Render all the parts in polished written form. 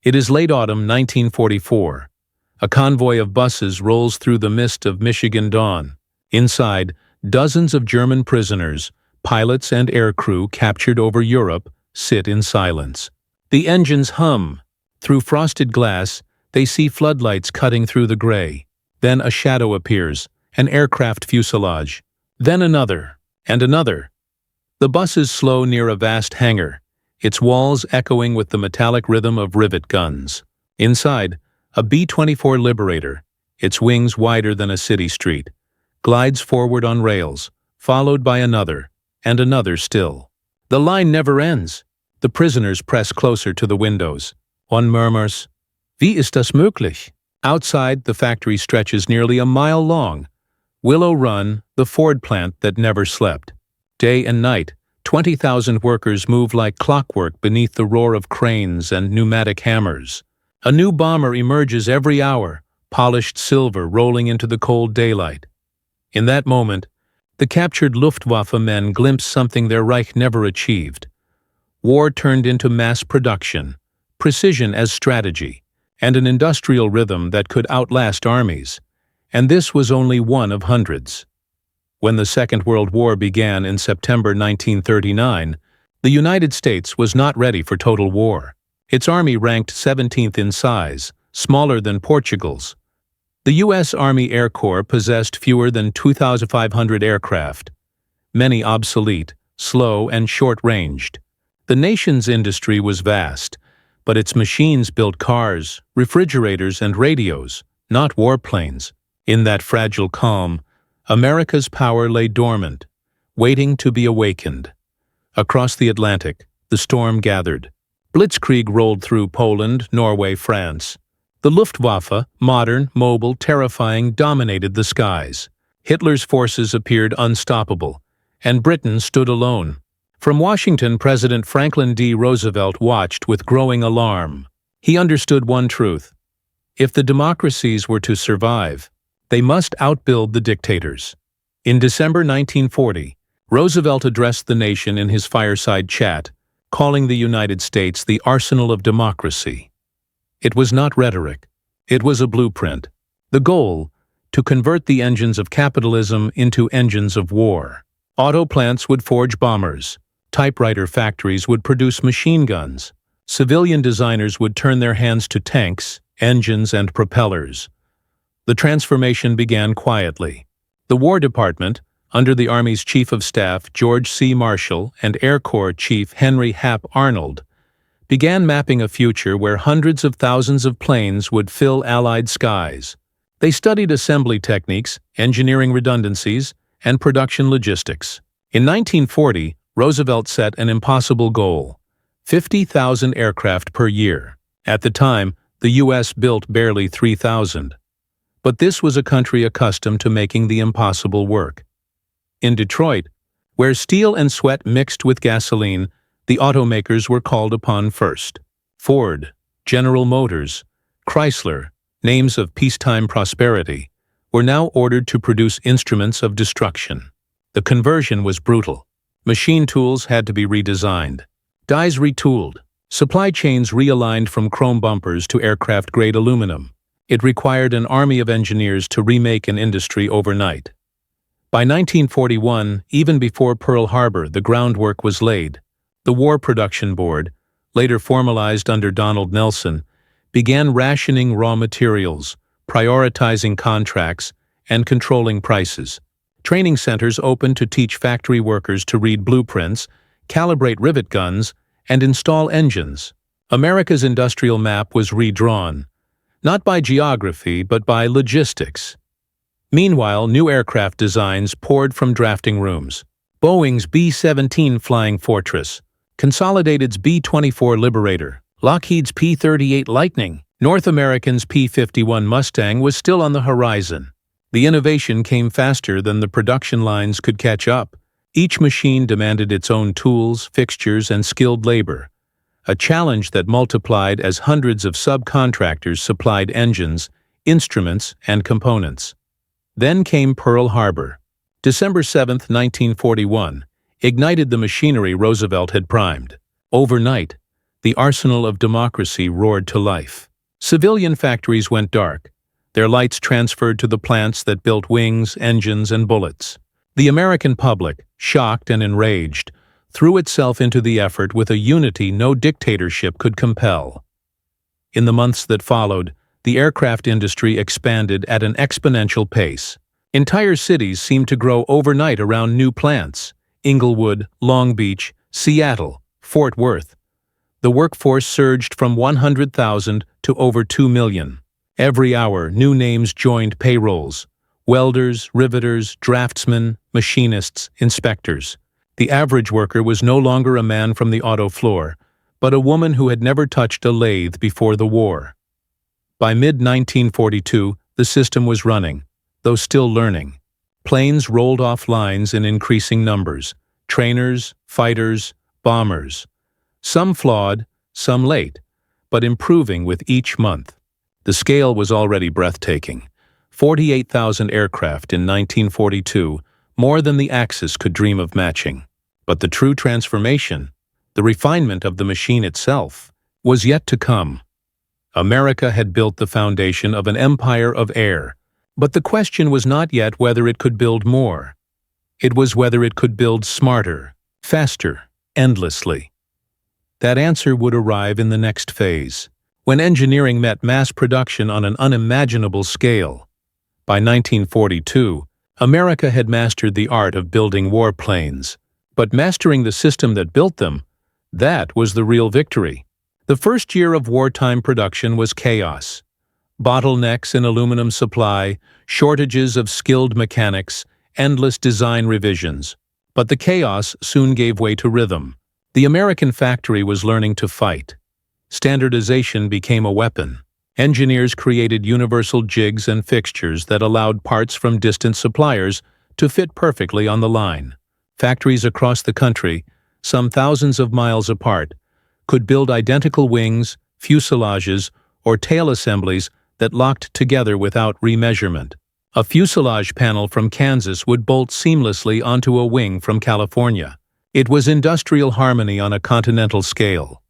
It is late autumn 1944. A convoy of buses rolls through the mist of Michigan dawn. Inside, dozens of German prisoners, pilots and aircrew captured over Europe, sit in silence. The engines hum. Through frosted glass, they see floodlights cutting through the gray. Then a shadow appears, an aircraft fuselage. Then another, and another. The buses slow near a vast hangar, its walls echoing with the metallic rhythm of rivet guns. Inside, a B-24 Liberator, its wings wider than a city street, glides forward on rails, followed by another, and another still. The line never ends. The prisoners press closer to the windows. One murmurs, "Wie ist das möglich?" Outside, the factory stretches nearly a mile long. Willow Run, the Ford plant that never slept. Day and night, 20,000 workers move like clockwork beneath the roar of cranes and pneumatic hammers. A new bomber emerges every hour, polished silver rolling into the cold daylight. In that moment, the captured Luftwaffe men glimpse something their Reich never achieved. War turned into mass production, precision as strategy, and an industrial rhythm that could outlast armies. And this was only one of hundreds. When the Second World War began in September 1939, the United States was not ready for total war. Its army ranked 17th in size, smaller than Portugal's. The U.S. Army Air Corps possessed fewer than 2,500 aircraft, many obsolete, slow, and short-ranged. The nation's industry was vast, but its machines built cars, refrigerators, and radios, not warplanes. In that fragile calm, America's power lay dormant, waiting to be awakened. Across the Atlantic, the storm gathered. Blitzkrieg rolled through Poland, Norway, France. The Luftwaffe, modern, mobile, terrifying, dominated the skies. Hitler's forces appeared unstoppable, and Britain stood alone. From Washington, President Franklin D. Roosevelt watched with growing alarm. He understood one truth. If the democracies were to survive, they must outbuild the dictators. In December 1940, Roosevelt addressed the nation in his fireside chat, calling the United States the arsenal of democracy. It was not rhetoric. It was a blueprint. The goal, to convert the engines of capitalism into engines of war. Auto plants would forge bombers. Typewriter factories would produce machine guns. Civilian designers would turn their hands to tanks, engines, and propellers. The transformation began quietly. The War Department, under the Army's Chief of Staff George C. Marshall and Air Corps Chief Henry Hap Arnold, began mapping a future where hundreds of thousands of planes would fill Allied skies. They studied assembly techniques, engineering redundancies, and production logistics. In 1940, Roosevelt set an impossible goal: 50,000 aircraft per year. At the time, the U.S. built barely 3,000. But this was a country accustomed to making the impossible work. In Detroit, where steel and sweat mixed with gasoline, the automakers were called upon first. Ford, General Motors, Chrysler, names of peacetime prosperity, were now ordered to produce instruments of destruction. The conversion was brutal. Machine tools had to be redesigned, dies retooled, supply chains realigned from chrome bumpers to aircraft-grade aluminum. It required an army of engineers to remake an industry overnight. By 1941, even before Pearl Harbor, the groundwork was laid. The War Production Board, later formalized under Donald Nelson, began rationing raw materials, prioritizing contracts, and controlling prices. Training centers opened to teach factory workers to read blueprints, calibrate rivet guns, and install engines. America's industrial map was redrawn, not by geography but by logistics. Meanwhile, new aircraft designs poured from drafting rooms. Boeing's B-17 Flying Fortress, Consolidated's B-24 Liberator, Lockheed's P-38 Lightning, North American's P-51 Mustang was still on the horizon. The innovation came faster than the production lines could catch up. Each machine demanded its own tools, fixtures, and skilled labor, a challenge that multiplied as hundreds of subcontractors supplied engines, instruments, and components. Then came Pearl Harbor. December 7, 1941, ignited the machinery Roosevelt had primed. Overnight, The arsenal of democracy roared to life. Civilian factories went dark. Their lights transferred to the plants that built wings, engines, and bullets. The American public, shocked and enraged, threw itself into the effort with a unity no dictatorship could compel. In the months that followed, the aircraft industry expanded at an exponential pace. Entire cities seemed to grow overnight around new plants: Inglewood, Long Beach, Seattle, Fort Worth. The workforce surged from 100,000 to over 2 million. Every hour, new names joined payrolls: welders, riveters, draftsmen, machinists, inspectors. The average worker was no longer a man from the auto floor, but a woman who had never touched a lathe before the war. By mid-1942, the system was running, though still learning. Planes rolled off lines in increasing numbers: trainers, fighters, bombers. Some flawed, some late, but improving with each month. The scale was already breathtaking. 48,000 aircraft in 1942, more than the Axis could dream of matching. But the true transformation, the refinement of the machine itself, was yet to come. America had built the foundation of an empire of air, but the question was not yet whether it could build more. It was whether it could build smarter, faster, endlessly. That answer would arrive in the next phase, when engineering met mass production on an unimaginable scale. By 1942, America had mastered the art of building warplanes, but mastering the system that built them, that was the real victory. The first year of wartime production was chaos. Bottlenecks in aluminum supply, shortages of skilled mechanics, endless design revisions. But the chaos soon gave way to rhythm. The American factory was learning to fight. Standardization became a weapon. Engineers created universal jigs and fixtures that allowed parts from distant suppliers to fit perfectly on the line. Factories across the country, some thousands of miles apart, could build identical wings, fuselages, or tail assemblies that locked together without remeasurement. A fuselage panel from Kansas would bolt seamlessly onto a wing from California. It was industrial harmony on a continental scale.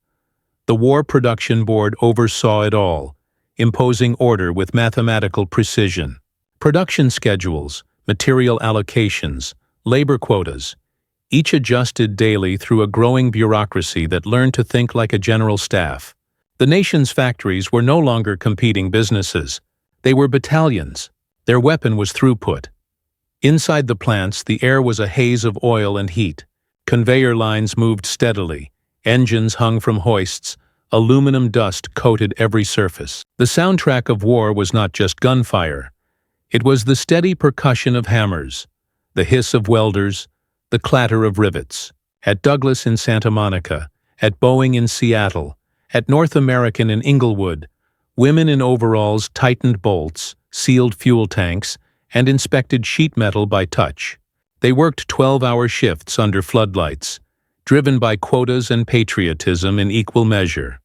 The War Production Board oversaw it all, imposing order with mathematical precision. Production schedules, material allocations, labor quotas, each adjusted daily through a growing bureaucracy that learned to think like a general staff. The nation's factories were no longer competing businesses. They were battalions. Their weapon was throughput. Inside the plants, the air was a haze of oil and heat. Conveyor lines moved steadily. Engines hung from hoists. Aluminum dust coated every surface. The soundtrack of war was not just gunfire. It was the steady percussion of hammers, the hiss of welders, the clatter of rivets. At Douglas in Santa Monica, at Boeing in Seattle, at North American in Inglewood, women in overalls tightened bolts, sealed fuel tanks, and inspected sheet metal by touch. They worked 12-hour shifts under floodlights, driven by quotas and patriotism in equal measure.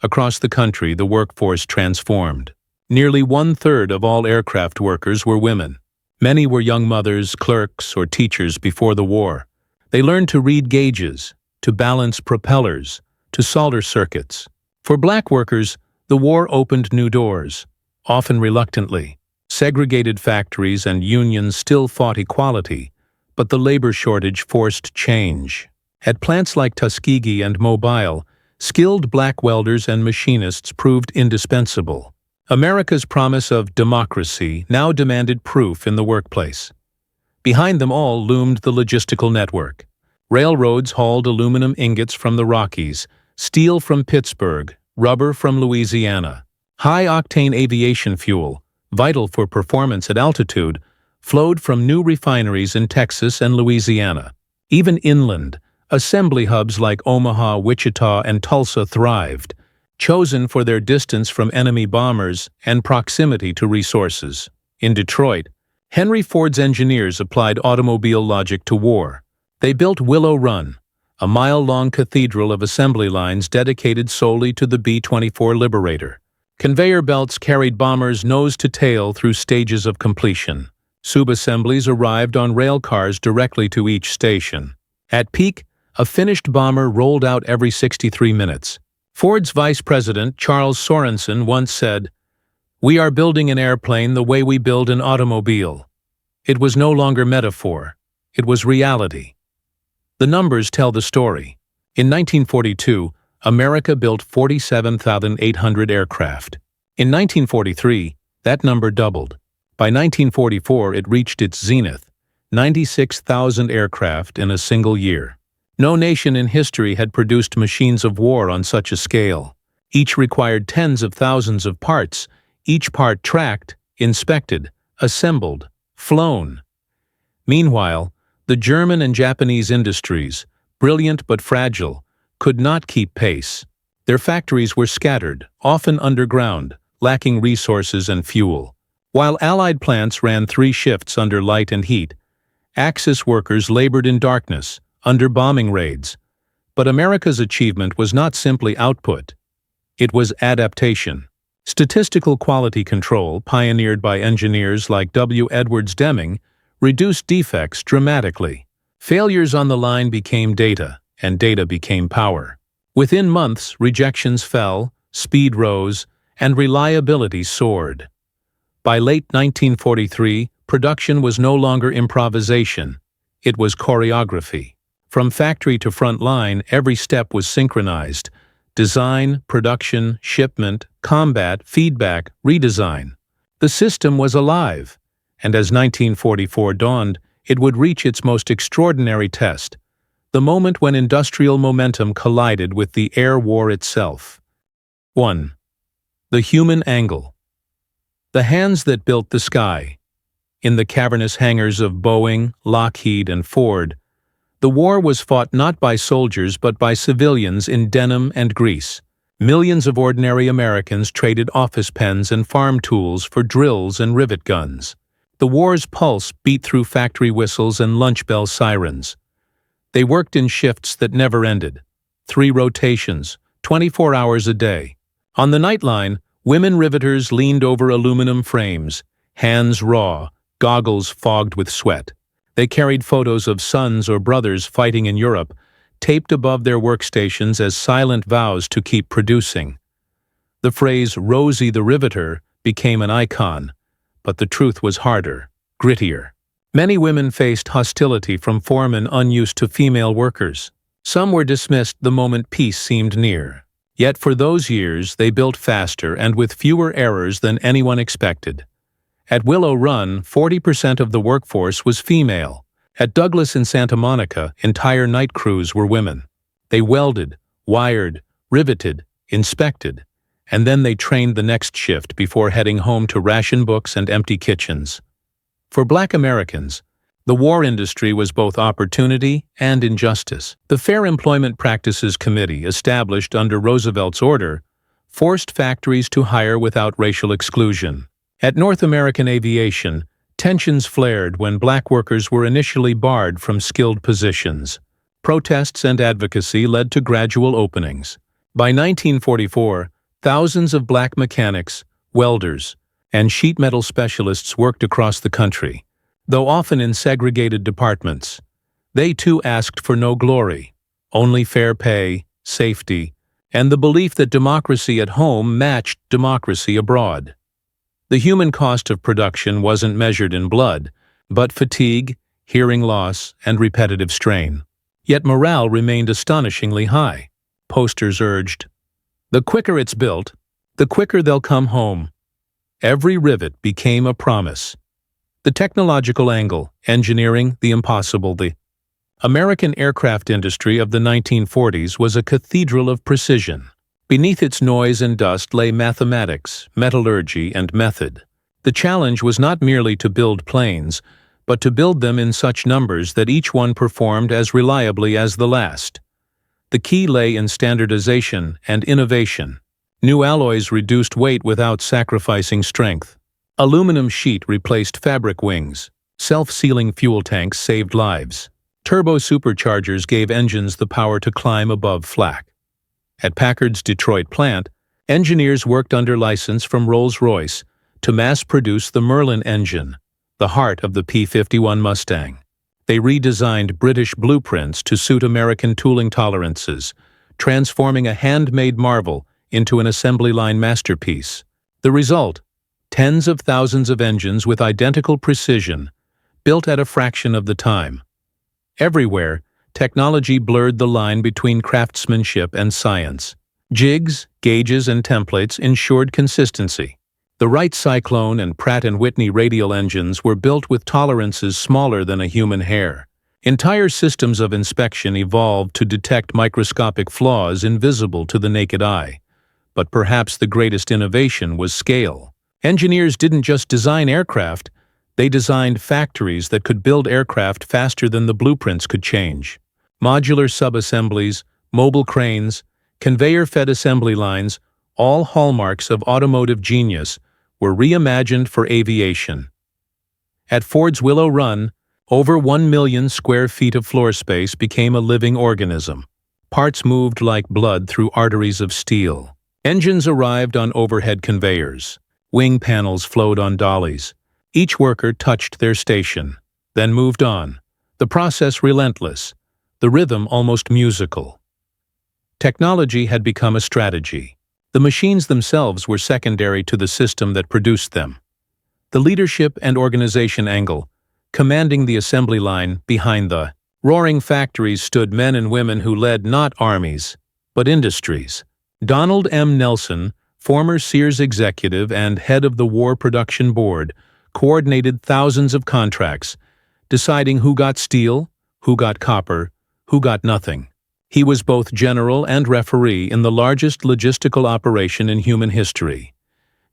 Across the country, the workforce transformed. Nearly 1/3 of all aircraft workers were women. Many were young mothers, clerks, or teachers before the war. They learned to read gauges, to balance propellers, to solder circuits. For black workers, the war opened new doors, often reluctantly. Segregated factories and unions still fought equality, but the labor shortage forced change. At plants like Tuskegee and Mobile, skilled black welders and machinists proved indispensable. America's promise of democracy now demanded proof in the workplace. Behind them all loomed the logistical network. Railroads hauled aluminum ingots from the Rockies, steel from Pittsburgh, rubber from Louisiana. High-octane aviation fuel, vital for performance at altitude, flowed from new refineries in Texas and Louisiana. Even inland, assembly hubs like Omaha, Wichita, and Tulsa thrived, chosen for their distance from enemy bombers and proximity to resources. In Detroit, Henry Ford's engineers applied automobile logic to war. They built Willow Run, a mile-long cathedral of assembly lines dedicated solely to the B-24 Liberator. Conveyor belts carried bombers nose to tail through stages of completion. Subassemblies arrived on rail cars directly to each station. At peak, a finished bomber rolled out every 63 minutes. Ford's vice president, Charles Sorensen, once said, "We are building an airplane the way we build an automobile." It was no longer metaphor. It was reality. The numbers tell the story. In 1942, America built 47,800 aircraft. In 1943, that number doubled. By 1944, it reached its zenith, 96,000 aircraft in a single year. No nation in history had produced machines of war on such a scale. Each required tens of thousands of parts, each part tracked, inspected, assembled, flown. Meanwhile, the German and Japanese industries, brilliant but fragile, could not keep pace. Their factories were scattered, often underground, lacking resources and fuel. While Allied plants ran 3 shifts under light and heat, Axis workers labored in darkness, under bombing raids. But America's achievement was not simply output. It was adaptation. Statistical quality control, pioneered by engineers like W. Edwards Deming, reduced defects dramatically. Failures on the line became data, and data became power. Within months, rejections fell, speed rose, and reliability soared. By late 1943, production was no longer improvisation. It was choreography. From factory to front line, every step was synchronized. Design, production, shipment, combat, feedback, redesign. The system was alive, and as 1944 dawned, it would reach its most extraordinary test, the moment when industrial momentum collided with the air war itself. 1. The human angle. The hands that built the sky. In the cavernous hangars of Boeing, Lockheed, and Ford, the war was fought not by soldiers but by civilians in denim and grease. Millions of ordinary Americans traded office pens and farm tools for drills and rivet guns. The war's pulse beat through factory whistles and lunch bell sirens. They worked in shifts that never ended. 3 rotations, 24 hours a day. On the nightline, women riveters leaned over aluminum frames, hands raw, goggles fogged with sweat. They carried photos of sons or brothers fighting in Europe, taped above their workstations as silent vows to keep producing. The phrase "Rosie the Riveter" became an icon, but the truth was harder, grittier. Many women faced hostility from foremen unused to female workers. Some were dismissed the moment peace seemed near. Yet for those years, they built faster and with fewer errors than anyone expected. At Willow Run, 40% of the workforce was female. At Douglas in Santa Monica, entire night crews were women. They welded, wired, riveted, inspected, and then they trained the next shift before heading home to ration books and empty kitchens. For Black Americans, the war industry was both opportunity and injustice. The Fair Employment Practices Committee, established under Roosevelt's order, forced factories to hire without racial exclusion. At North American Aviation, tensions flared when black workers were initially barred from skilled positions. Protests and advocacy led to gradual openings. By 1944, thousands of black mechanics, welders, and sheet metal specialists worked across the country, though often in segregated departments. They too asked for no glory, only fair pay, safety, and the belief that democracy at home matched democracy abroad. The human cost of production wasn't measured in blood, but fatigue, hearing loss, and repetitive strain. Yet morale remained astonishingly high. Posters urged, "The quicker it's built, the quicker they'll come home." Every rivet became a promise. The technological angle, engineering, the impossible, the American aircraft industry of the 1940s was a cathedral of precision. Beneath its noise and dust lay mathematics, metallurgy, and method. The challenge was not merely to build planes, but to build them in such numbers that each one performed as reliably as the last. The key lay in standardization and innovation. New alloys reduced weight without sacrificing strength. Aluminum sheet replaced fabric wings. Self-sealing fuel tanks saved lives. Turbo superchargers gave engines the power to climb above flak. At Packard's Detroit plant, engineers worked under license from Rolls-Royce to mass-produce the Merlin engine, the heart of the P-51 Mustang. They redesigned British blueprints to suit American tooling tolerances, transforming a handmade marvel into an assembly line masterpiece. The result: tens of thousands of engines with identical precision, built at a fraction of the time. Everywhere, technology blurred the line between craftsmanship and science. Jigs, gauges, and templates ensured consistency. The Wright Cyclone and Pratt & Whitney radial engines were built with tolerances smaller than a human hair. Entire systems of inspection evolved to detect microscopic flaws invisible to the naked eye. But perhaps the greatest innovation was scale. Engineers didn't just design aircraft, they designed factories that could build aircraft faster than the blueprints could change. Modular subassemblies, mobile cranes, conveyor-fed assembly lines, all hallmarks of automotive genius, were reimagined for aviation. At Ford's Willow Run, over 1 million square feet of floor space became a living organism. Parts moved like blood through arteries of steel. Engines arrived on overhead conveyors. Wing panels flowed on dollies. Each worker touched their station, then moved on. The process relentless, the rhythm almost musical. Technology had become a strategy. The machines themselves were secondary to the system that produced them. The leadership and organization angle, commanding the assembly line behind the roaring factories, stood men and women who led not armies, but industries. Donald M. Nelson, former Sears executive and head of the War Production Board, coordinated thousands of contracts, deciding who got steel, who got copper, who got nothing. He was both general and referee in the largest logistical operation in human history.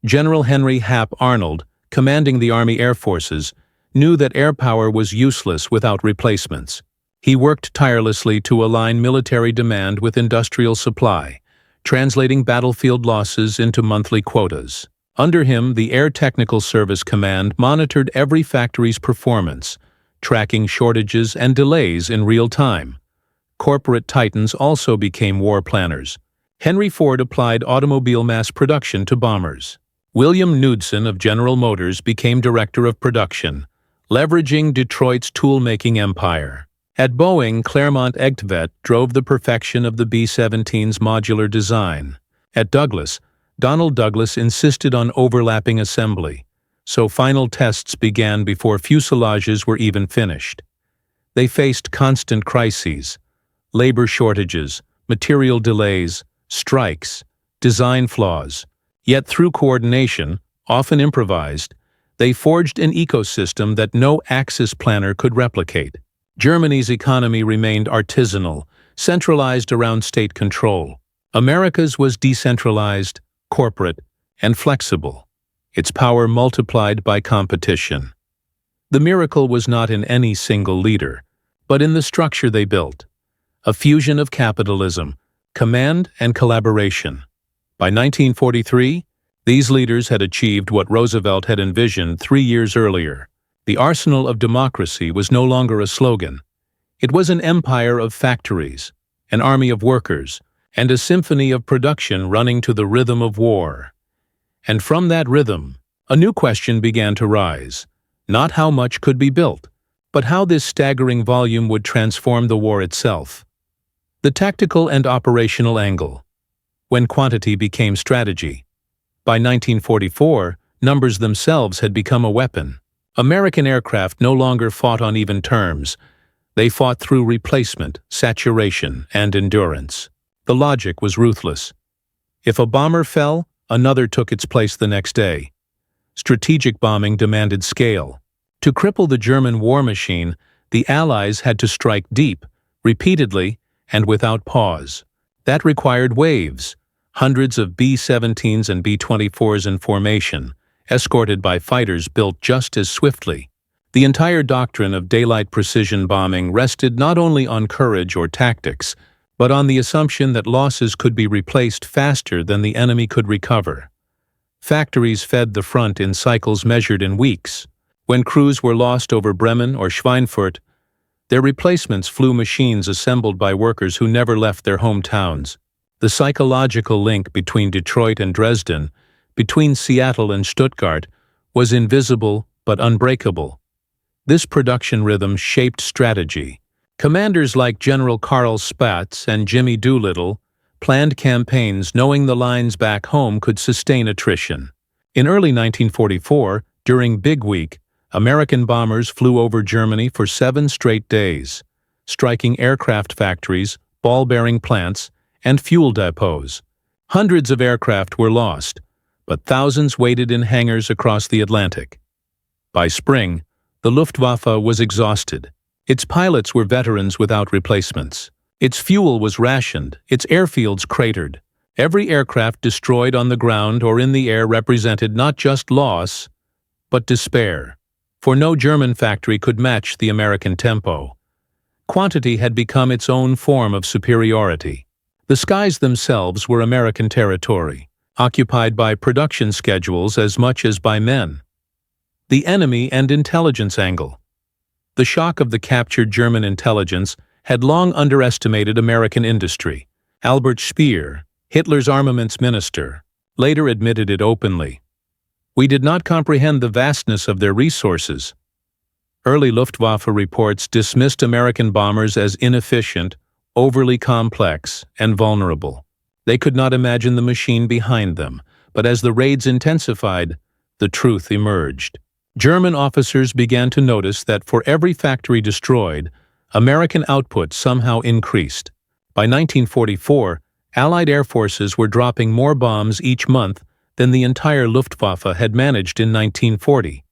General Henry Hap Arnold, commanding the Army Air Forces, knew that air power was useless without replacements. He worked tirelessly to align military demand with industrial supply, translating battlefield losses into monthly quotas. Under him, the Air Technical Service Command monitored every factory's performance, tracking shortages and delays in real time. Corporate titans also became war planners. Henry Ford applied automobile mass production to bombers. William Knudsen of General Motors became director of production, leveraging Detroit's tool-making empire. At Boeing, Claremont Egtvet drove the perfection of the B-17's modular design. At Douglas, Donald Douglas insisted on overlapping assembly, so final tests began before fuselages were even finished. They faced constant crises: labor shortages, material delays, strikes, design flaws. Yet through coordination, often improvised, they forged an ecosystem that no Axis planner could replicate. Germany's economy remained artisanal, centralized around state control. America's was decentralized, corporate, and flexible, its power multiplied by competition. The miracle was not in any single leader, but in the structure they built. A fusion of capitalism, command, and collaboration. By 1943, these leaders had achieved what Roosevelt had envisioned 3 years earlier. The arsenal of democracy was no longer a slogan. It was an empire of factories, an army of workers, and a symphony of production running to the rhythm of war. And from that rhythm, a new question began to rise: not how much could be built, but how this staggering volume would transform the war itself. The tactical and operational angle. When quantity became strategy. By 1944, numbers themselves had become a weapon. American aircraft no longer fought on even terms. They fought through replacement, saturation, and endurance. The logic was ruthless. If a bomber fell, another took its place the next day. Strategic bombing demanded scale. To cripple the German war machine, the Allies had to strike deep, repeatedly, and without pause. That required waves, hundreds of B-17s and B-24s in formation, escorted by fighters built just as swiftly. The entire doctrine of daylight precision bombing rested not only on courage or tactics, but on the assumption that losses could be replaced faster than the enemy could recover. Factories fed the front in cycles measured in weeks. When crews were lost over Bremen or Schweinfurt, their replacements flew machines assembled by workers who never left their hometowns. The psychological link between Detroit and Dresden, between Seattle and Stuttgart, was invisible but unbreakable. This production rhythm shaped strategy. Commanders like General Karl Spaatz and Jimmy Doolittle, planned campaigns knowing the lines back home could sustain attrition. In early 1944, during Big Week, American bombers flew over Germany for 7 straight days, striking aircraft factories, ball-bearing plants, and fuel depots. Hundreds of aircraft were lost, but thousands waited in hangars across the Atlantic. By spring, the Luftwaffe was exhausted. Its pilots were veterans without replacements. Its fuel was rationed, its airfields cratered. Every aircraft destroyed on the ground or in the air represented not just loss, but despair, for no German factory could match the American tempo. Quantity had become its own form of superiority. The skies themselves were American territory, occupied by production schedules as much as by men. The enemy and intelligence angle. The shock of the captured German intelligence had long underestimated American industry. Albert Speer, Hitler's armaments minister, later admitted it openly. We did not comprehend the vastness of their resources. Early Luftwaffe reports dismissed American bombers as inefficient, overly complex, and vulnerable. They could not imagine the machine behind them, but as the raids intensified, the truth emerged. German officers began to notice that for every factory destroyed, American output somehow increased. By 1944, Allied air forces were dropping more bombs each month than the entire Luftwaffe had managed in 1940.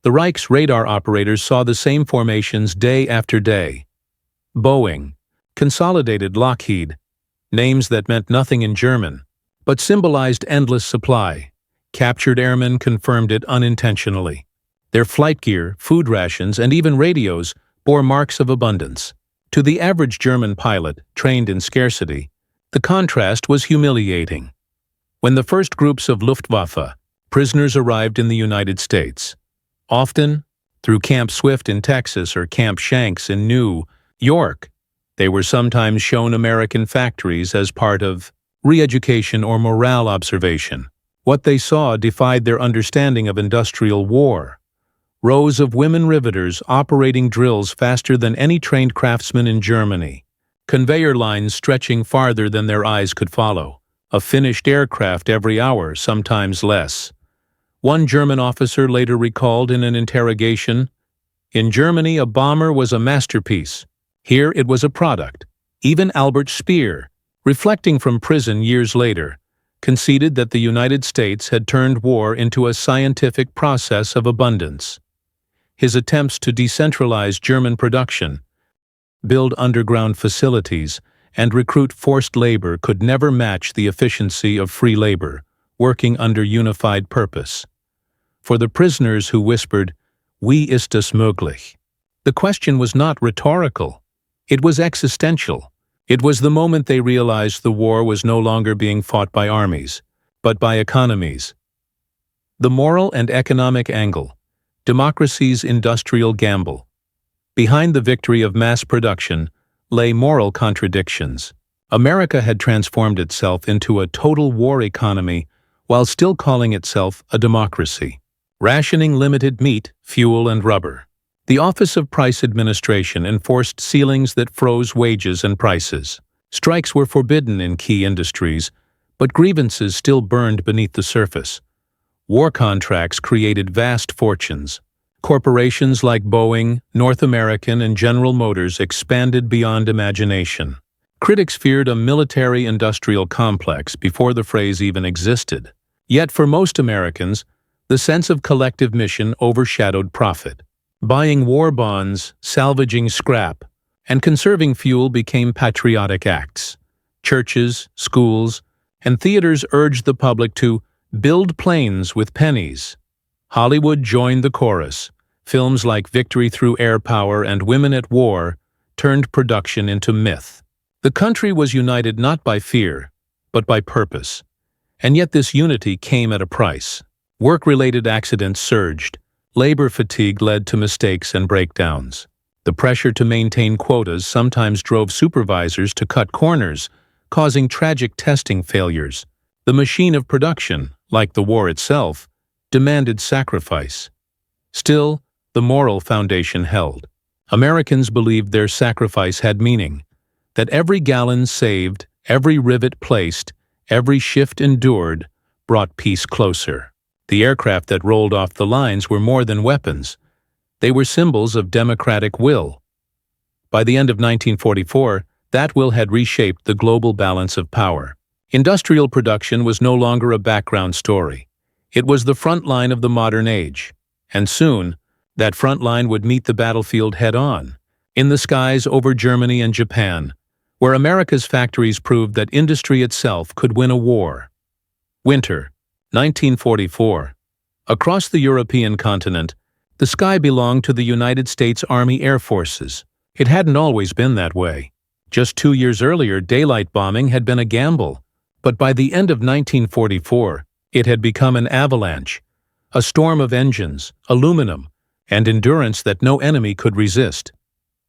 The Reich's radar operators saw the same formations day after day. Boeing, Consolidated Lockheed, names that meant nothing in German, but symbolized endless supply. Captured airmen confirmed it unintentionally. Their flight gear, food rations, and even radios bore marks of abundance. To the average German pilot, trained in scarcity, the contrast was humiliating. When the first groups of Luftwaffe prisoners arrived in the United States, often through Camp Swift in Texas or Camp Shanks in New York, they were sometimes shown American factories as part of re-education or morale observation. What they saw defied their understanding of industrial war. Rows of women riveters operating drills faster than any trained craftsman in Germany. Conveyor lines stretching farther than their eyes could follow. A finished aircraft every hour, sometimes less. One German officer later recalled in an interrogation, "In Germany, a bomber was a masterpiece. Here it was a product." Even Albert Speer, reflecting from prison years later, conceded that the United States had turned war into a scientific process of abundance. His attempts to decentralize German production, build underground facilities, and recruit forced labor could never match the efficiency of free labor, working under unified purpose. For the prisoners who whispered, "Wie ist das möglich?" the question was not rhetorical. It was existential. It was the moment they realized the war was no longer being fought by armies, but by economies. The moral and economic angle. Democracy's industrial gamble. Behind the victory of mass production lay moral contradictions. America had transformed itself into a total war economy while still calling itself a democracy. Rationing limited meat, fuel, and rubber. The Office of Price Administration enforced ceilings that froze wages and prices. Strikes were forbidden in key industries, but grievances still burned beneath the surface. War contracts created vast fortunes. Corporations like Boeing, North American, and General Motors expanded beyond imagination. Critics feared a military-industrial complex before the phrase even existed. Yet for most Americans, the sense of collective mission overshadowed profit. Buying war bonds, salvaging scrap, and conserving fuel became patriotic acts. Churches, schools, and theaters urged the public to build planes with pennies. Hollywood joined the chorus. Films like Victory Through Air Power and Women at War turned production into myth. The country was united not by fear, but by purpose. And yet this unity came at a price. Work-related accidents surged. Labor fatigue led to mistakes and breakdowns. The pressure to maintain quotas sometimes drove supervisors to cut corners, causing tragic testing failures. The machine of production, like the war itself, demanded sacrifice. Still, the moral foundation held. Americans believed their sacrifice had meaning, that every gallon saved, Every rivet placed, every shift endured, brought peace closer. The aircraft that rolled off the lines were more than weapons. They were symbols of democratic will. By the end of 1944, that will had reshaped the global balance of power. Industrial production was no longer a background story. It was the front line of the modern age. And soon, that front line would meet the battlefield head-on, in the skies over Germany and Japan, where America's factories proved that industry itself could win a war. Winter, 1944. Across the European continent, the sky belonged to the United States Army Air Forces. It hadn't always been that way. Just 2 years earlier, daylight bombing had been a gamble, but by the end of 1944, it had become an avalanche, a storm of engines, aluminum, and endurance that no enemy could resist.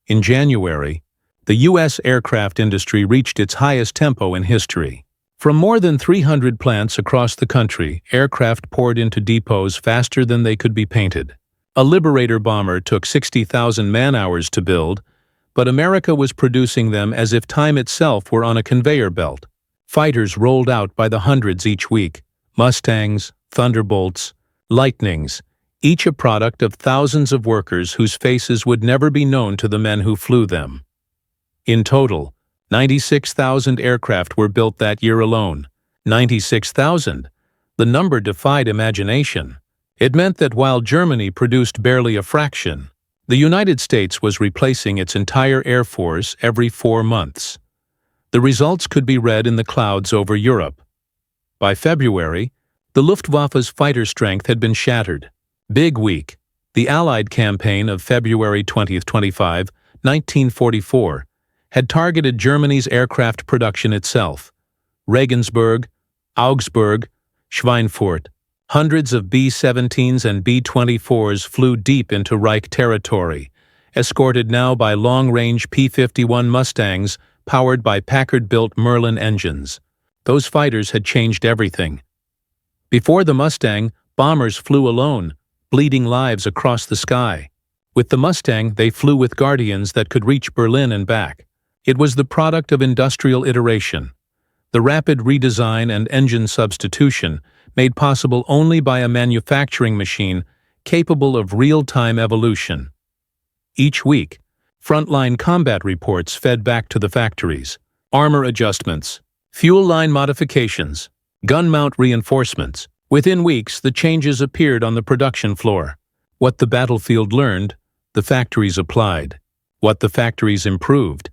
In January, the U.S. aircraft industry reached its highest tempo in history. From more than 300 plants across the country, aircraft poured into depots faster than they could be painted. A Liberator bomber took 60,000 man-hours to build, but America was producing them as if time itself were on a conveyor belt. Fighters rolled out by the hundreds each week. Mustangs, Thunderbolts, Lightnings, each a product of thousands of workers whose faces would never be known to the men who flew them. In total, 96,000 aircraft were built that year alone. 96,000. The number defied imagination. It meant that while Germany produced barely a fraction, the United States was replacing its entire air force every 4 months. The results could be read in the clouds over Europe. By February, the Luftwaffe's fighter strength had been shattered. Big Week, the Allied campaign of February 20-25, 1944, had targeted Germany's aircraft production itself. Regensburg, Augsburg, Schweinfurt. Hundreds of B-17s and B-24s flew deep into Reich territory, escorted now by long-range P-51 Mustangs powered by Packard-built Merlin engines. Those fighters had changed everything. Before the Mustang, bombers flew alone, bleeding lives across the sky. With the Mustang, they flew with Guardians that could reach Berlin and back. It was the product of industrial iteration, the rapid redesign and engine substitution made possible only by a manufacturing machine capable of real-time evolution. Each week, frontline combat reports fed back to the factories. Armor adjustments, fuel line modifications, gun mount reinforcements. Within weeks, the changes appeared on the production floor. What the battlefield learned, the factories applied. What the factories improved,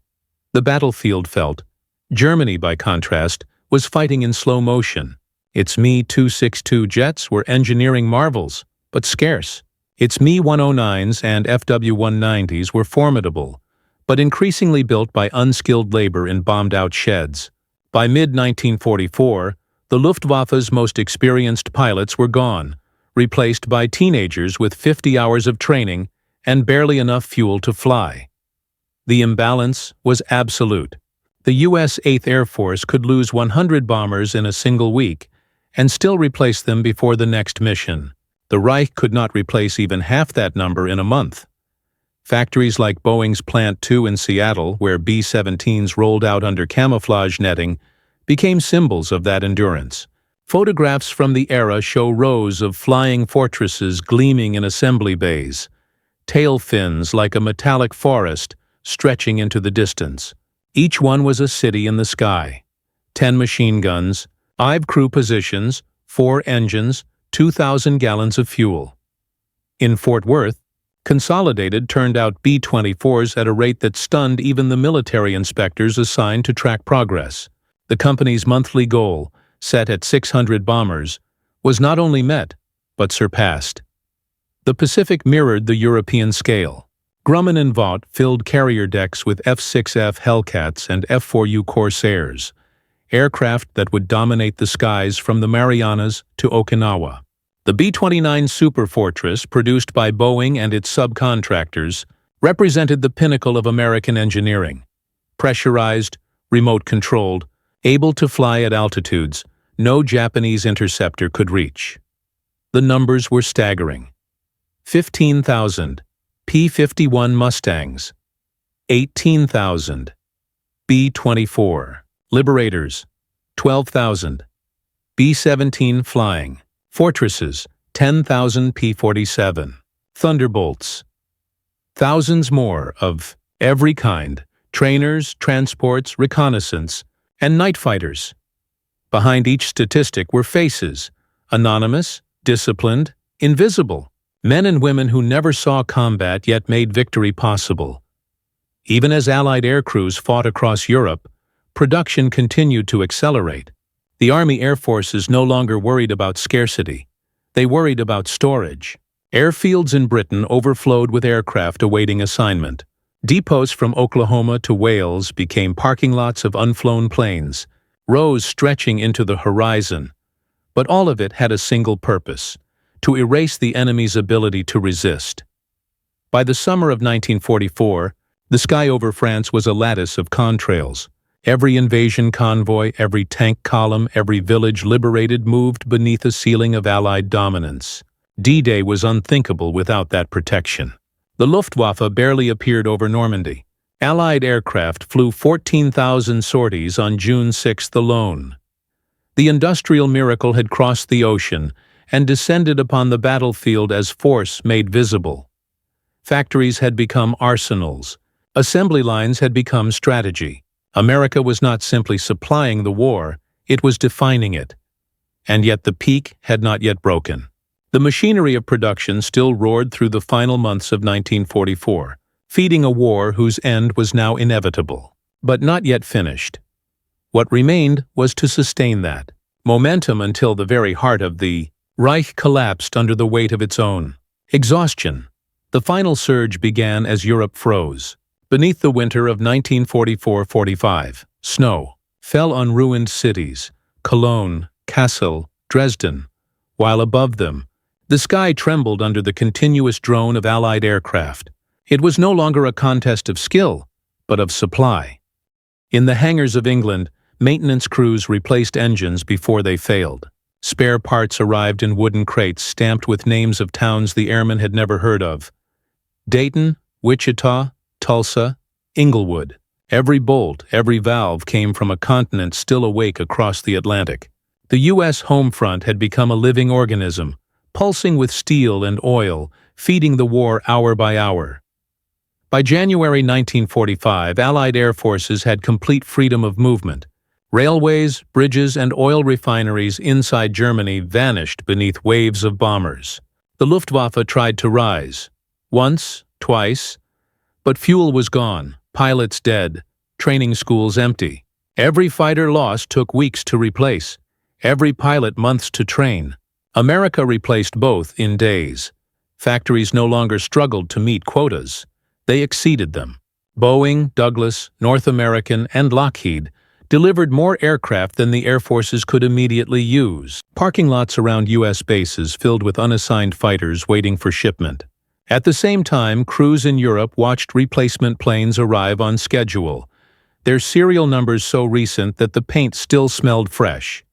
the battlefield felt. Germany, by contrast, was fighting in slow motion. Its Me-262 jets were engineering marvels, but scarce. Its Me-109s and FW-190s were formidable, but increasingly built by unskilled labor in bombed-out sheds. By mid-1944, the Luftwaffe's most experienced pilots were gone, replaced by teenagers with 50 hours of training and barely enough fuel to fly. The imbalance was absolute. The U.S. 8th Air Force could lose 100 bombers in a single week and still replace them before the next mission. The Reich could not replace even half that number in a month. Factories like Boeing's Plant 2 in Seattle, where B-17s rolled out under camouflage netting, became symbols of that endurance. Photographs from the era show rows of flying fortresses gleaming in assembly bays, tail fins like a metallic forest stretching into the distance. Each one was a city in the sky. 10 machine guns, 5 crew positions, 4 engines, 2,000 gallons of fuel. In Fort Worth, Consolidated turned out B-24s at a rate that stunned even the military inspectors assigned to track progress. The company's monthly goal, set at 600 bombers, was not only met, but surpassed. The Pacific mirrored the European scale. Grumman and Vought filled carrier decks with F-6F Hellcats and F-4U Corsairs, aircraft that would dominate the skies from the Marianas to Okinawa. The B-29 Superfortress, produced by Boeing and its subcontractors, represented the pinnacle of American engineering. Pressurized, remote-controlled, able to fly at altitudes no Japanese interceptor could reach. The numbers were staggering. 15,000 P-51 Mustangs, 18,000 B-24, Liberators, 12,000. B-17 flying. Fortresses, 10,000 P-47. Thunderbolts. Thousands more of every kind, trainers, transports, reconnaissance, and night fighters. Behind each statistic were faces, anonymous, disciplined, invisible, men and women who never saw combat yet made victory possible. Even as Allied air crews fought across Europe, production continued to accelerate. The Army Air Forces no longer worried about scarcity. They worried about storage. Airfields in Britain overflowed with aircraft awaiting assignment. Depots from Oklahoma to Wales became parking lots of unflown planes, rows stretching into the horizon. But all of it had a single purpose: to erase the enemy's ability to resist. By the summer of 1944, the sky over France was a lattice of contrails. Every invasion convoy, every tank column, every village liberated moved beneath a ceiling of Allied dominance. D-Day was unthinkable without that protection. The Luftwaffe barely appeared over Normandy. Allied aircraft flew 14,000 sorties on June 6 alone. The industrial miracle had crossed the ocean and descended upon the battlefield as force made visible. Factories had become arsenals. Assembly lines had become strategy. America was not simply supplying the war, it was defining it. And yet the peak had not yet broken. The machinery of production still roared through the final months of 1944, feeding a war whose end was now inevitable, but not yet finished. What remained was to sustain that momentum until the very heart of the Reich collapsed under the weight of its own exhaustion. The final surge began as Europe froze. Beneath the winter of 1944-45, snow fell on ruined cities, Cologne, Kassel, Dresden, while above them, the sky trembled under the continuous drone of Allied aircraft. It was no longer a contest of skill, but of supply. In the hangars of England, maintenance crews replaced engines before they failed. Spare parts arrived in wooden crates stamped with names of towns the airmen had never heard of: Dayton, Wichita, Tulsa, Inglewood. Every bolt, every valve came from a continent still awake across the Atlantic. The U.S. home front had become a living organism, pulsing with steel and oil, feeding the war hour by hour. By January 1945, Allied air forces had complete freedom of movement. Railways, bridges, and oil refineries inside Germany vanished beneath waves of bombers. The Luftwaffe tried to rise. Once, twice, but fuel was gone, pilots dead, training schools empty. Every fighter lost took weeks to replace, every pilot months to train. America replaced both in days. Factories no longer struggled to meet quotas. They exceeded them. Boeing, Douglas, North American, and Lockheed delivered more aircraft than the air forces could immediately use. Parking lots around U.S. bases filled with unassigned fighters waiting for shipment. At the same time, crews in Europe watched replacement planes arrive on schedule, their serial numbers so recent that the paint still smelled fresh.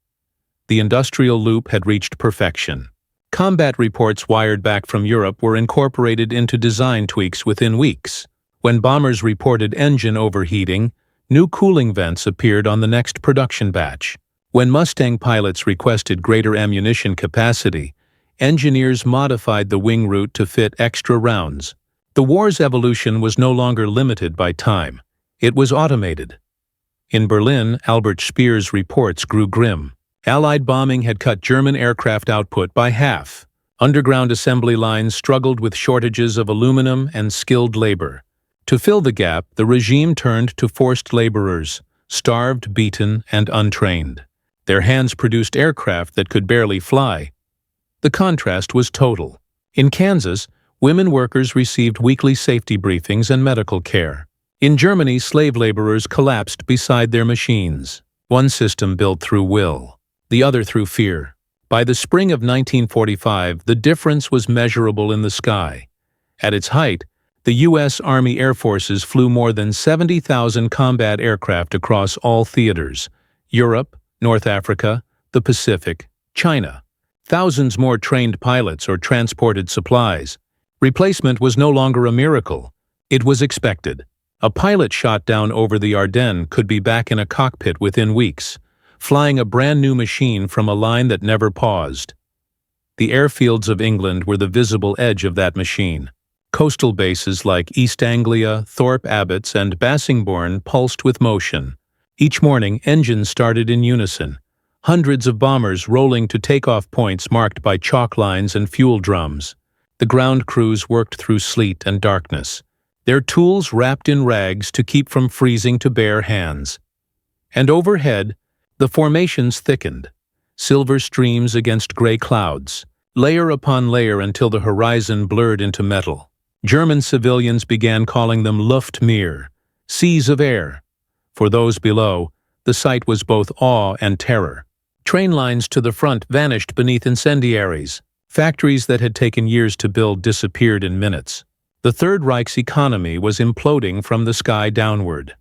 The industrial loop had reached perfection. Combat reports wired back from Europe were incorporated into design tweaks within weeks. When bombers reported engine overheating, new cooling vents appeared on the next production batch. When Mustang pilots requested greater ammunition capacity, engineers modified the wing route to fit extra rounds. The war's evolution was no longer limited by time. It was automated. In Berlin, Albert Speer's reports grew grim. Allied bombing had cut German aircraft output by half. Underground assembly lines struggled with shortages of aluminum and skilled labor. To fill the gap, the regime turned to forced laborers, starved, beaten, and untrained. Their hands produced aircraft that could barely fly. The contrast was total. In Kansas, women workers received weekly safety briefings and medical care. In Germany, slave laborers collapsed beside their machines. One system built through will, the other through fear. By the spring of 1945, the difference was measurable in the sky. At its height, the U.S. Army Air Forces flew more than 70,000 combat aircraft across all theaters: Europe, North Africa, the Pacific, China. Thousands more trained pilots or transported supplies. Replacement was no longer a miracle. It was expected. A pilot shot down over the Ardennes could be back in a cockpit within weeks, flying a brand new machine from a line that never paused. The airfields of England were the visible edge of that machine. Coastal bases like East Anglia, Thorpe Abbotts, and Bassingbourn pulsed with motion. Each morning, engines started in unison, hundreds of bombers rolling to takeoff points marked by chalk lines and fuel drums. The ground crews worked through sleet and darkness, their tools wrapped in rags to keep from freezing to bare hands. And overhead, the formations thickened, silver streams against gray clouds, layer upon layer until the horizon blurred into metal. German civilians began calling them Luftmeer, seas of air. For those below, the sight was both awe and terror. Train lines to the front vanished beneath incendiaries. Factories that had taken years to build disappeared in minutes. The Third Reich's economy was imploding from the sky downward.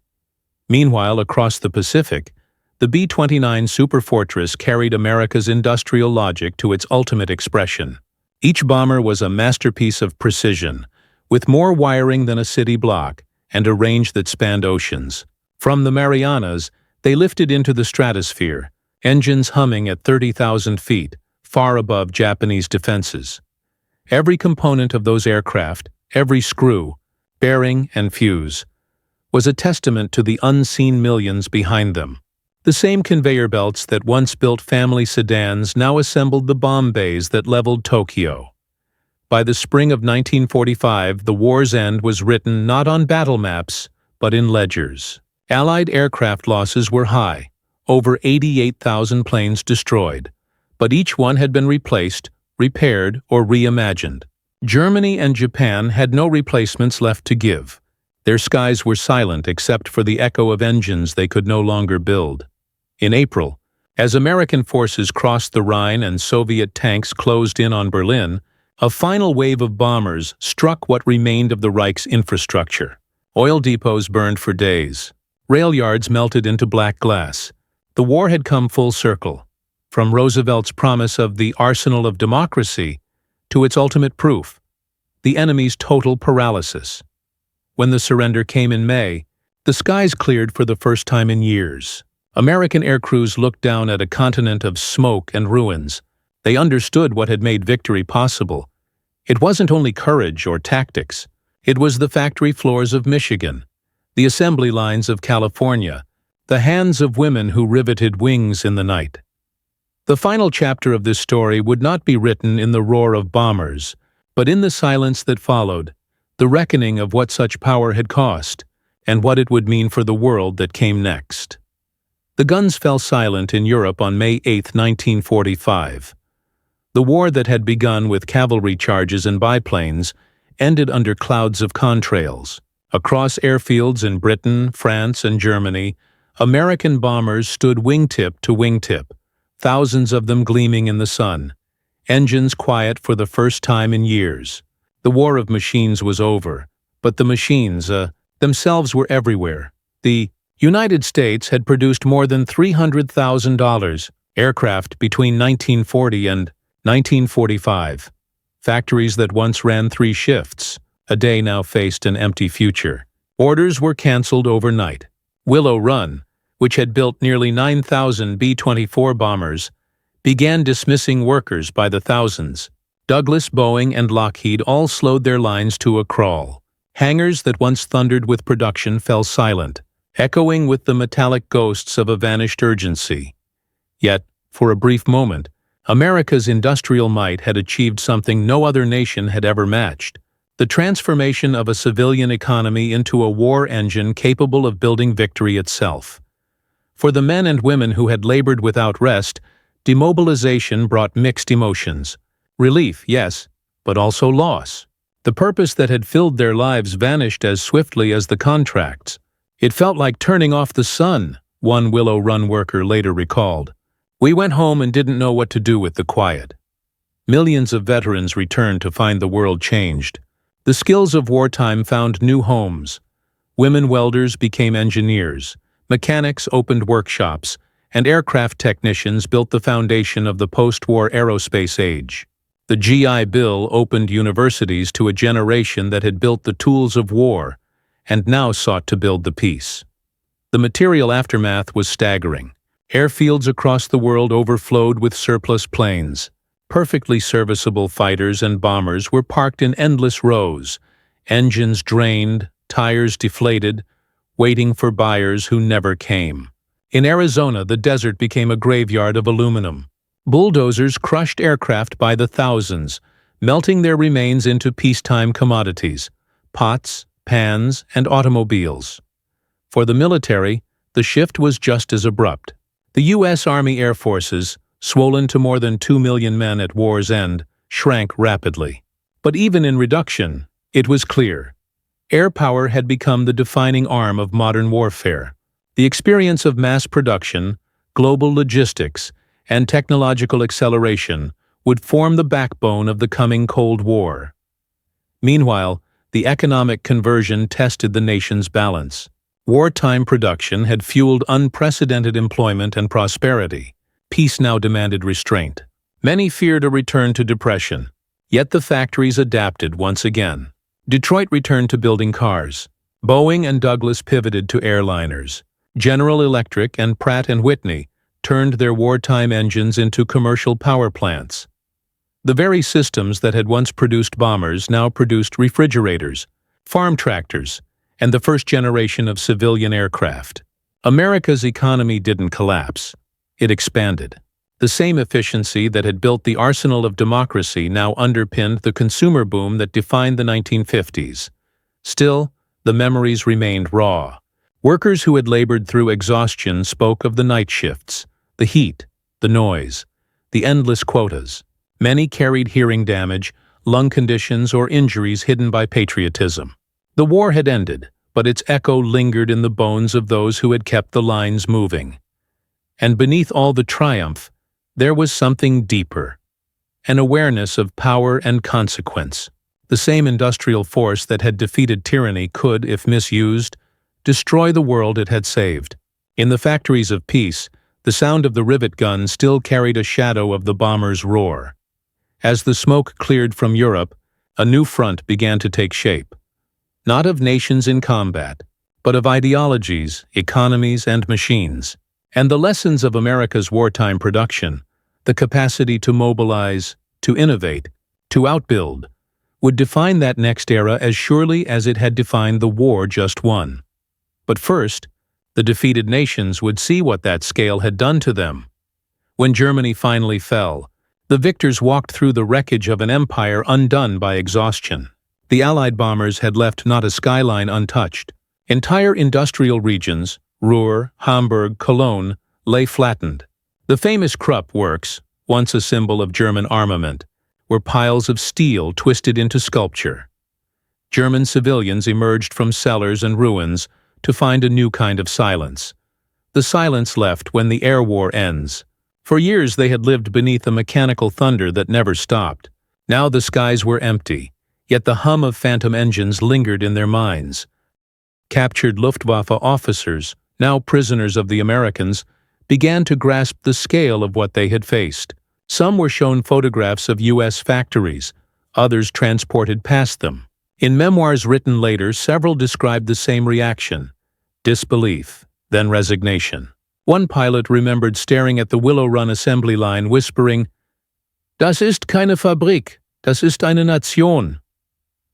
Meanwhile, across the Pacific, the B-29 Superfortress carried America's industrial logic to its ultimate expression. Each bomber was a masterpiece of precision, with more wiring than a city block and a range that spanned oceans. From the Marianas, they lifted into the stratosphere, engines humming at 30,000 feet, far above Japanese defenses. Every component of those aircraft, every screw, bearing, and fuse, was a testament to the unseen millions behind them. The same conveyor belts that once built family sedans now assembled the bomb bays that leveled Tokyo. By the spring of 1945, the war's end was written not on battle maps, but in ledgers. Allied aircraft losses were high, over 88,000 planes destroyed, but each one had been replaced, repaired, or reimagined. Germany and Japan had no replacements left to give. Their skies were silent except for the echo of engines they could no longer build. In April, as American forces crossed the Rhine and Soviet tanks closed in on Berlin, a final wave of bombers struck what remained of the Reich's infrastructure. Oil depots burned for days. Rail yards melted into black glass. The war had come full circle, from Roosevelt's promise of the arsenal of democracy to its ultimate proof, the enemy's total paralysis. When the surrender came in May, the skies cleared for the first time in years. American aircrews looked down at a continent of smoke and ruins. They understood what had made victory possible. It wasn't only courage or tactics. It was the factory floors of Michigan, the assembly lines of California, the hands of women who riveted wings in the night. The final chapter of this story would not be written in the roar of bombers, but in the silence that followed, the reckoning of what such power had cost, and what it would mean for the world that came next. The guns fell silent in Europe on May 8, 1945. The war that had begun with cavalry charges and biplanes ended under clouds of contrails. Across airfields in Britain, France, and Germany, American bombers stood wingtip to wingtip, thousands of them gleaming in the sun, engines quiet for the first time in years. The war of machines was over, but the machines themselves were everywhere. The United States had produced more than $300,000 aircraft between 1940 and 1945. Factories that once ran 3 shifts a day now faced an empty future. Orders were canceled overnight. Willow Run, which had built nearly 9,000 B-24 bombers, began dismissing workers by the thousands. Douglas, Boeing, and Lockheed all slowed their lines to a crawl. Hangars that once thundered with production fell silent, echoing with the metallic ghosts of a vanished urgency. Yet, for a brief moment, America's industrial might had achieved something no other nation had ever matched: the transformation of a civilian economy into a war engine capable of building victory itself. For the men and women who had labored without rest, demobilization brought mixed emotions. Relief, yes, but also loss. The purpose that had filled their lives vanished as swiftly as the contracts. It felt like turning off the sun, one Willow Run worker later recalled. We went home and didn't know what to do with the quiet. Millions of veterans returned to find the world changed. The skills of wartime found new homes. Women welders became engineers, mechanics opened workshops, and aircraft technicians built the foundation of the post-war aerospace age. The GI Bill opened universities to a generation that had built the tools of war, and now sought to build the peace. The material aftermath was staggering. Airfields across the world overflowed with surplus planes. Perfectly serviceable fighters and bombers were parked in endless rows, engines drained, tires deflated, waiting for buyers who never came. In Arizona, the desert became a graveyard of aluminum. Bulldozers crushed aircraft by the thousands, melting their remains into peacetime commodities, pots, pans, and automobiles. For the military, the shift was just as abrupt. The U.S. Army Air Forces, swollen to more than 2 million men at war's end, shrank rapidly. But even in reduction, it was clear. Air power had become the defining arm of modern warfare. The experience of mass production, global logistics, and technological acceleration would form the backbone of the coming Cold War. Meanwhile, the economic conversion tested the nation's balance. Wartime production had fueled unprecedented employment and prosperity. Peace now demanded restraint. Many feared a return to depression. Yet the factories adapted once again. Detroit returned to building cars. Boeing and Douglas pivoted to airliners. General Electric and Pratt & Whitney turned their wartime engines into commercial power plants. The very systems that had once produced bombers now produced refrigerators, farm tractors, and the first generation of civilian aircraft. America's economy didn't collapse. It expanded. The same efficiency that had built the arsenal of democracy now underpinned the consumer boom that defined the 1950s. Still, the memories remained raw. Workers who had labored through exhaustion spoke of the night shifts, the heat, the noise, the endless quotas. Many carried hearing damage, lung conditions, or injuries hidden by patriotism. The war had ended, but its echo lingered in the bones of those who had kept the lines moving. And beneath all the triumph, there was something deeper, an awareness of power and consequence. The same industrial force that had defeated tyranny could, if misused, destroy the world it had saved. In the factories of peace, the sound of the rivet gun still carried a shadow of the bomber's roar. As the smoke cleared from Europe, a new front began to take shape. Not of nations in combat, but of ideologies, economies, and machines. And the lessons of America's wartime production, the capacity to mobilize, to innovate, to outbuild, would define that next era as surely as it had defined the war just won. But first, the defeated nations would see what that scale had done to them. When Germany finally fell, the victors walked through the wreckage of an empire undone by exhaustion. The Allied bombers had left not a skyline untouched. Entire industrial regions, Ruhr, Hamburg, Cologne, lay flattened. The famous Krupp works, once a symbol of German armament, were piles of steel twisted into sculpture. German civilians emerged from cellars and ruins to find a new kind of silence. The silence left when the air war ends. For years they had lived beneath a mechanical thunder that never stopped. Now the skies were empty, yet the hum of phantom engines lingered in their minds. Captured Luftwaffe officers, now prisoners of the Americans, began to grasp the scale of what they had faced. Some were shown photographs of U.S. factories, others transported past them. In memoirs written later, several described the same reaction: disbelief, then resignation. One pilot remembered staring at the Willow Run assembly line, whispering, "Das ist keine Fabrik, das ist eine Nation."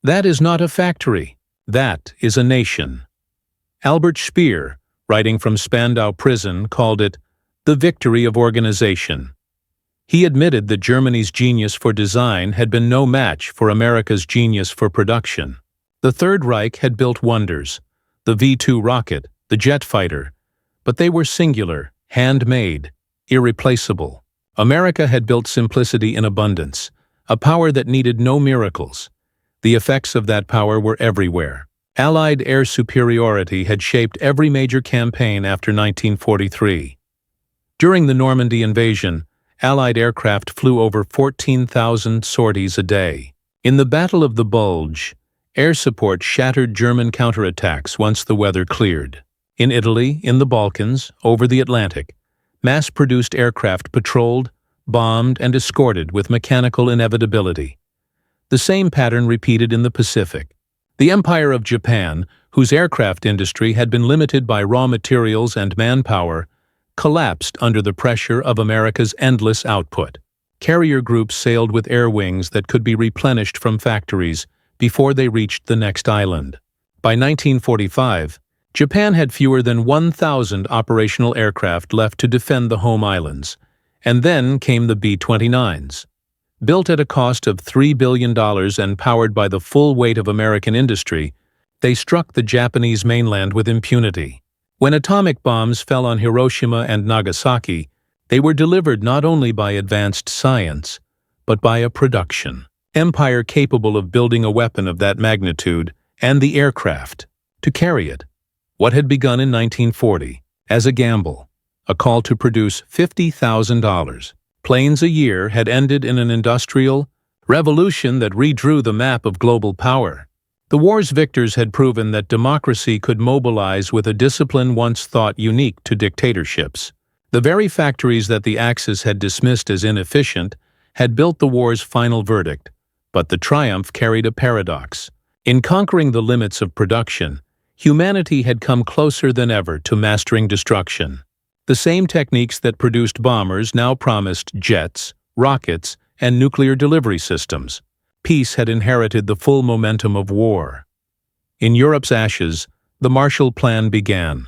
That is not a factory, that is a nation. Albert Speer, writing from Spandau prison, called it the victory of organization. He admitted that Germany's genius for design had been no match for America's genius for production. The Third Reich had built wonders, the V-2 rocket, the jet fighter, but they were singular, handmade, irreplaceable. America had built simplicity in abundance, a power that needed no miracles. The effects of that power were everywhere. Allied air superiority had shaped every major campaign after 1943. During the Normandy invasion, Allied aircraft flew over 14,000 sorties a day. In the Battle of the Bulge, air support shattered German counterattacks once the weather cleared. In Italy, in the Balkans, over the Atlantic, mass-produced aircraft patrolled, bombed, and escorted with mechanical inevitability. The same pattern repeated in the Pacific. The Empire of Japan, whose aircraft industry had been limited by raw materials and manpower, collapsed under the pressure of America's endless output. Carrier groups sailed with air wings that could be replenished from factories before they reached the next island. By 1945, Japan had fewer than 1,000 operational aircraft left to defend the home islands, and then came the B-29s. Built at a cost of $3 billion and powered by the full weight of American industry, they struck the Japanese mainland with impunity. When atomic bombs fell on Hiroshima and Nagasaki, they were delivered not only by advanced science, but by a production empire capable of building a weapon of that magnitude and the aircraft to carry it. What had begun in 1940 as a gamble, a call to produce $50,000 planes a year, had ended in an industrial revolution that redrew the map of global power. The war's victors had proven that democracy could mobilize with a discipline once thought unique to dictatorships. The very factories that the Axis had dismissed as inefficient had built the war's final verdict, but the triumph carried a paradox. In conquering the limits of production, humanity had come closer than ever to mastering destruction. The same techniques that produced bombers now promised jets, rockets, and nuclear delivery systems. Peace had inherited the full momentum of war. In Europe's ashes, the Marshall Plan began.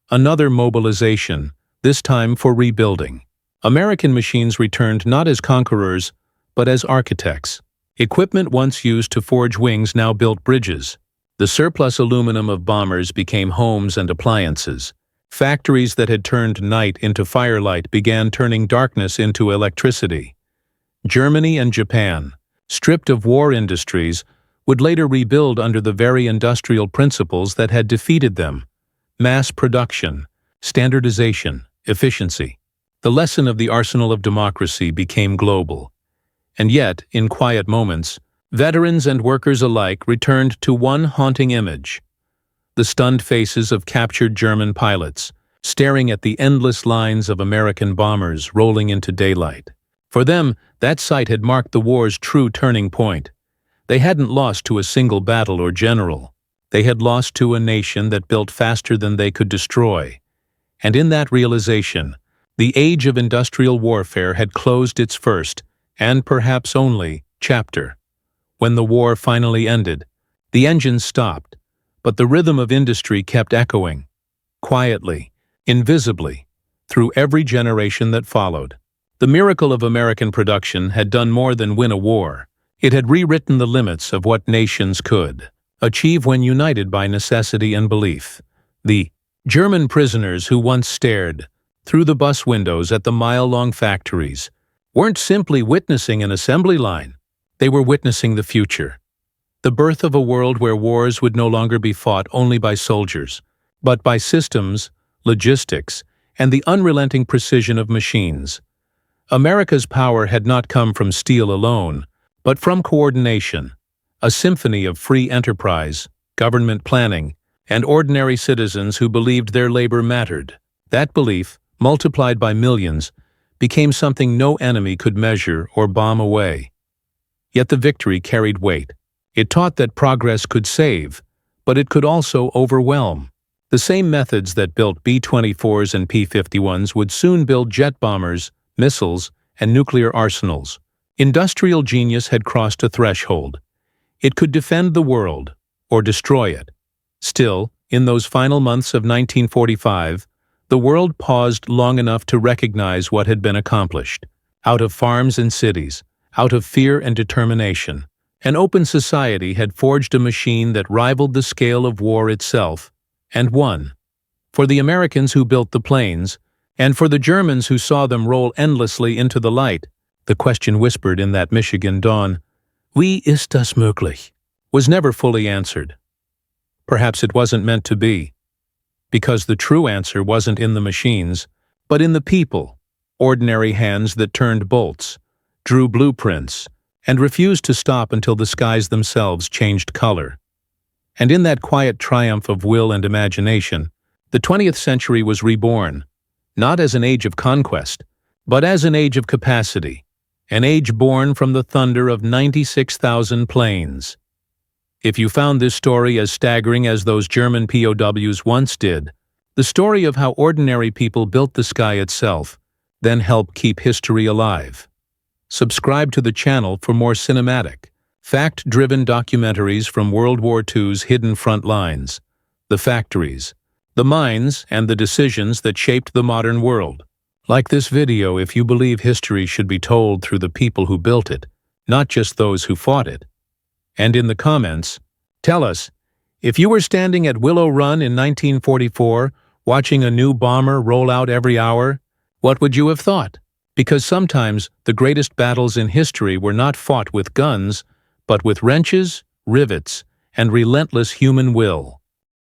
Another mobilization, this time for rebuilding. American machines returned not as conquerors, but as architects. Equipment once used to forge wings now built bridges. The surplus aluminum of bombers became homes and appliances. Factories that had turned night into firelight began turning darkness into electricity. Germany and Japan, stripped of war industries, would later rebuild under the very industrial principles that had defeated them: mass production, standardization, efficiency. The lesson of the arsenal of democracy became global. And yet, in quiet moments, veterans and workers alike returned to one haunting image: the stunned faces of captured German pilots, staring at the endless lines of American bombers rolling into daylight. For them, that sight had marked the war's true turning point. They hadn't lost to a single battle or general. They had lost to a nation that built faster than they could destroy. And in that realization, the age of industrial warfare had closed its first, and perhaps only, chapter. When the war finally ended, the engines stopped, but the rhythm of industry kept echoing, quietly, invisibly, through every generation that followed. The miracle of American production had done more than win a war. It had rewritten the limits of what nations could achieve when united by necessity and belief. The German prisoners who once stared through the bus windows at the mile-long factories weren't simply witnessing an assembly line. They were witnessing the future. The birth of a world where wars would no longer be fought only by soldiers, but by systems, logistics, and the unrelenting precision of machines. America's power had not come from steel alone, but from coordination, a symphony of free enterprise, government planning, and ordinary citizens who believed their labor mattered. That belief, multiplied by millions, became something no enemy could measure or bomb away. Yet the victory carried weight. It taught that progress could save, but it could also overwhelm. The same methods that built B-24s and P-51s would soon build jet bombers, missiles, and nuclear arsenals. Industrial genius had crossed a threshold. It could defend the world, or destroy it. Still, in those final months of 1945, the world paused long enough to recognize what had been accomplished. Out of farms and cities, out of fear and determination, an open society had forged a machine that rivaled the scale of war itself, and won. For the Americans who built the planes, and for the Germans who saw them roll endlessly into the light, the question whispered in that Michigan dawn, "Wie ist das möglich?" was never fully answered. Perhaps it wasn't meant to be, because the true answer wasn't in the machines, but in the people, ordinary hands that turned bolts, drew blueprints, and refused to stop until the skies themselves changed color. And in that quiet triumph of will and imagination, the 20th century was reborn, not as an age of conquest, but as an age of capacity, an age born from the thunder of 96,000 planes. If you found this story as staggering as those German POWs once did, the story of how ordinary people built the sky itself, then help keep history alive. Subscribe to the channel for more cinematic, fact-driven documentaries from World War II's hidden front lines, the factories, the mines, and the decisions that shaped the modern world. Like this video if you believe history should be told through the people who built it, not just those who fought it. And in the comments, tell us, if you were standing at Willow Run in 1944, watching a new bomber roll out every hour, what would you have thought? Because sometimes the greatest battles in history were not fought with guns, but with wrenches, rivets, and relentless human will.